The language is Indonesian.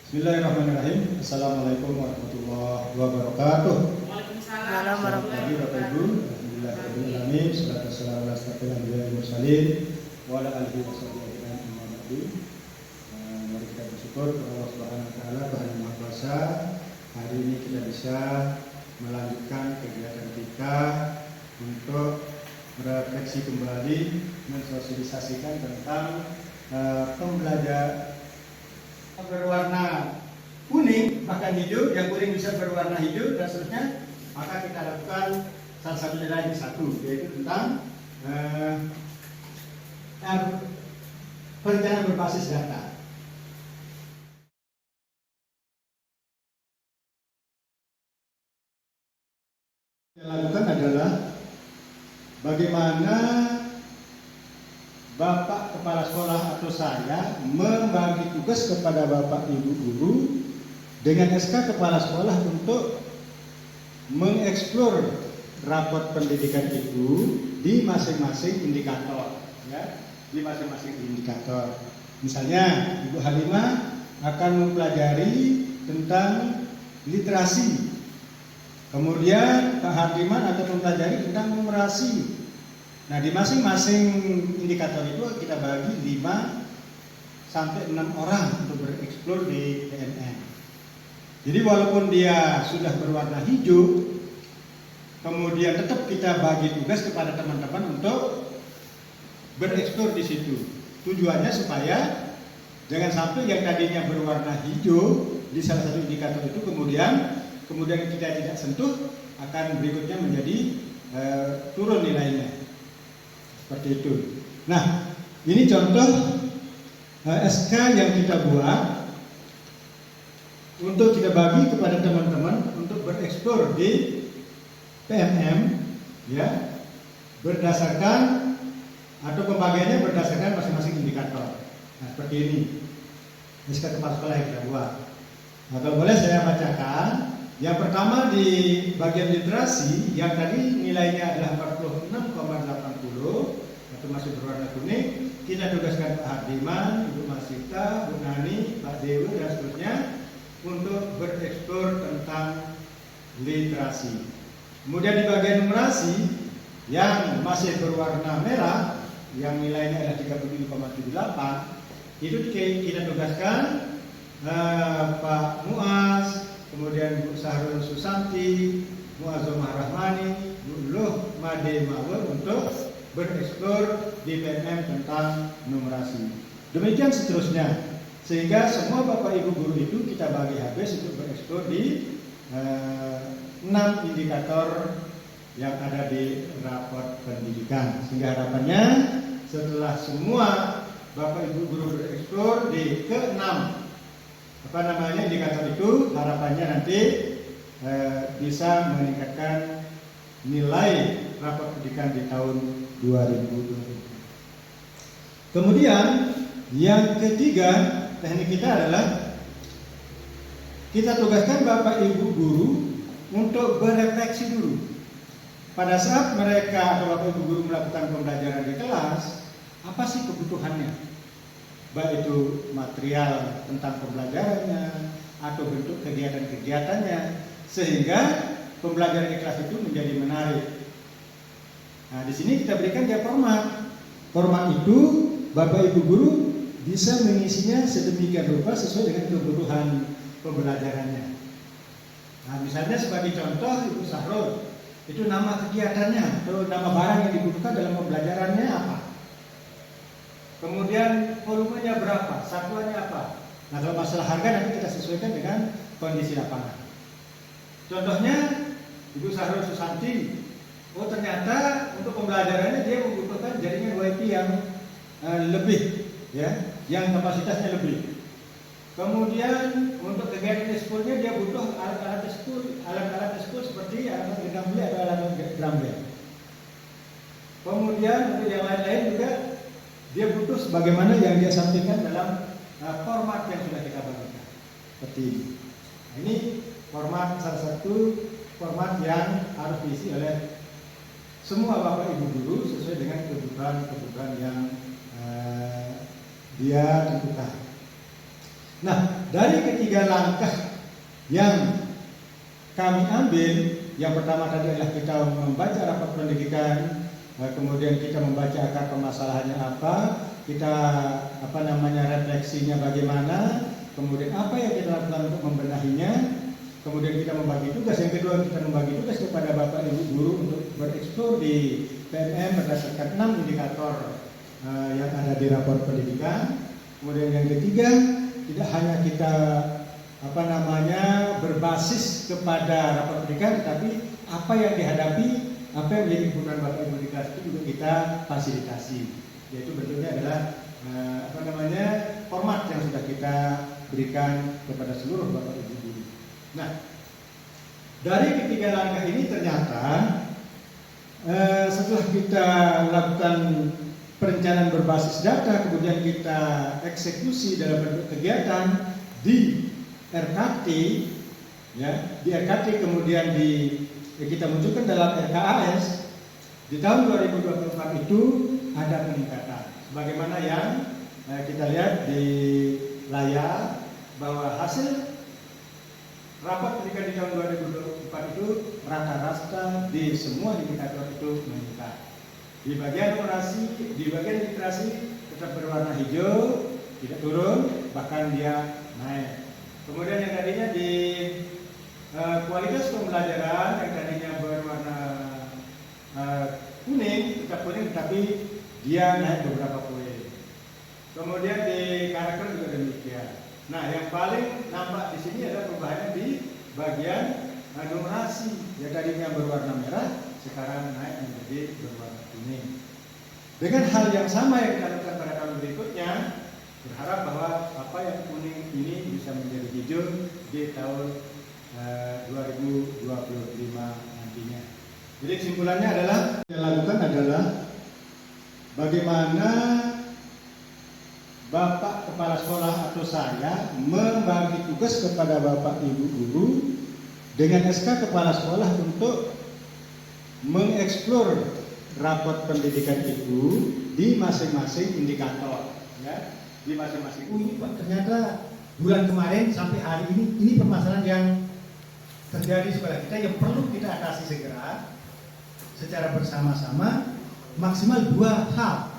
Bismillahirrahmanirrahim. Assalamualaikum warahmatullahi wabarakatuh. Waalaikumsalam warahmatullahi Bapak Ibu, alhamdulillahirobbilalamin. Salatu wassalamu ala asyrofil anbiya'i wal mursalin wa ala alihi washabihi ajmain. Amma ba'du. Mari kita bersyukur kepada Allah Subhanahu wa taala, Tuhan Yang Maha Kuasa. Hari ini kita bisa melanjutkan kegiatan kita untuk merefleksi kembali, mensosialisasikan tentang pembelajaran berwarna kuning, bahkan hijau, yang kuning bisa berwarna hijau dan seterusnya. Maka kita lakukan salah satu nilai satu, yaitu tentang perencanaan berbasis data. Yang lakukan adalah bagaimana Bapak Kepala Sekolah atau saya membagi tugas kepada Bapak Ibu Guru dengan SK Kepala Sekolah untuk mengeksplor raport pendidikan itu di masing-masing indikator, ya, di masing-masing indikator. Misalnya, Ibu Halimah akan mempelajari tentang literasi, kemudian Pak Hardiman akan mempelajari tentang numerasi. Nah, di masing-masing indikator itu kita bagi 5 sampai 6 orang untuk bereksplor di PNM. Jadi walaupun dia sudah berwarna hijau, kemudian tetap kita bagi tugas kepada teman-teman untuk bereksplor di situ. Tujuannya supaya jangan sampai yang tadinya berwarna hijau di salah satu indikator itu kemudian kita tidak sentuh, akan berikutnya menjadi turun nilainya. Seperti itu. Nah, ini contoh SK yang kita buat untuk kita bagi kepada teman-teman untuk bereksplor di PNM, ya, berdasarkan atau pembagiannya berdasarkan masing-masing indikator. Nah, seperti ini SK Kepala Sekolah yang kita buat. Nah, kalau boleh saya bacakan. Yang pertama di bagian literasi yang tadi nilainya adalah 46,80 atau masih berwarna kuning, kita tugaskan Pak Hardiman, Ibu Masita, Bu Nani, Pak Dewi dan seterusnya untuk bereksplor tentang literasi. Kemudian di bagian numerasi yang masih berwarna merah, yang nilainya adalah 37,78, itu kita tugaskan Pak Muaz, kemudian Bu Sahrul Susanti, Bu Azomah Rahmani, Bu Luh Made Mawar untuk bereksplor di PNM tentang numerasi. Demikian seterusnya, sehingga semua Bapak Ibu Guru itu kita bagi habis untuk bereksplor di 6 indikator yang ada di raport pendidikan. Sehingga harapannya setelah semua Bapak Ibu Guru bereksplor di ke-6 indikator itu, harapannya nanti bisa meningkatkan nilai raport pendidikan di tahun 2020. Kemudian yang ketiga teknik kita adalah kita tugaskan Bapak Ibu Guru untuk berefleksi dulu. Pada saat mereka atau Bapak Ibu Guru melakukan pembelajaran di kelas, apa sih kebutuhannya? Baik itu material tentang pembelajarannya atau bentuk kegiatan-kegiatannya, sehingga pembelajaran di kelas itu menjadi menarik. Nah, di sini kita berikan dia format. Format itu Bapak Ibu Guru bisa mengisinya sedemikian rupa sesuai dengan kebutuhan pembelajarannya. Nah, misalnya sebagai contoh Ibu Sahrul, itu nama kegiatannya atau nama barang yang dibutuhkan dalam pembelajarannya apa? Kemudian volumenya berapa, satuannya apa. Nah, kalau masalah harga nanti kita sesuaikan dengan kondisi lapangan. Contohnya Ibu Sahrul Susanti, oh ternyata untuk pembelajarannya dia membutuhkan jaringan WiFi yang lebih, ya, yang kapasitasnya lebih. Kemudian untuk kegiatan ekskulnya dia butuh alat-alat ekskul seperti alat genggam atau alat drum band. Kemudian untuk yang lain-lain juga dia butuh sebagaimana yang dia sampaikan dalam format yang sudah kita bagikan. Seperti ini. Nah, ini format, salah satu format yang harus diisi oleh semua Bapak Ibu Guru sesuai dengan kebutuhan yang dia tentukan. Nah, dari ketiga langkah yang kami ambil, yang pertama tadi adalah kita membaca rapat pendidikan, kemudian kita membaca akar permasalahannya apa, kita refleksinya bagaimana, kemudian apa yang kita lakukan untuk membenahinya, kemudian kita membagi tugas. Yang kedua, kita membagi tugas kepada Bapak Ibu guru untuk bereksplor di PMM berdasarkan 6 indikator yang ada di rapor pendidikan. Kemudian yang ketiga, tidak hanya kita berbasis kepada rapor pendidikan, tetapi apa yang dihadapi, apa yang menjadi kebutuhan Bapak Ibu di kelas itu juga kita fasilitasi. Yaitu bentuknya adalah format yang sudah kita berikan kepada seluruh Bapak Ibu guru. Nah, dari ketiga langkah ini ternyata setelah kita lakukan perencanaan berbasis data, kemudian kita eksekusi dalam bentuk kegiatan di RKT, ya, di RKT kemudian kita munculkan dalam RKAS. Di tahun 2024 itu ada peningkatan. Sebagaimana yang kita lihat di layar bahwa hasil rapat pendidikan di tahun 2024 itu rata-rata di semua indikator itu meningkat. Di bagian orasi, di bagian literasi tetap berwarna hijau, tidak turun, bahkan dia naik. Kemudian yang tadinya di kualitas pembelajaran yang tadinya berwarna kuning, tetap kuning, tapi dia naik beberapa poin. Kemudian di karakter juga demikian. Nah, yang paling nampak di sini adalah perubahannya di bagian numerasi yang tadinya berwarna merah, sekarang naik menjadi berwarna kuning. Dengan hal yang sama yang kita lakukan pada tahun berikutnya, berharap bahwa apa yang kuning ini bisa menjadi hijau di tahun 2025 nantinya. Jadi kesimpulannya adalah yang lakukan adalah bagaimana Bapak Kepala Sekolah atau saya membagi tugas kepada Bapak Ibu Guru dengan SK Kepala Sekolah untuk mengeksplor rapot pendidikan itu di masing-masing indikator, ya, di masing-masing. Ini Pak, ternyata bulan kemarin sampai hari ini permasalahan yang terjadi di sekolah kita yang perlu kita atasi segera secara bersama-sama, maksimal 2 hal.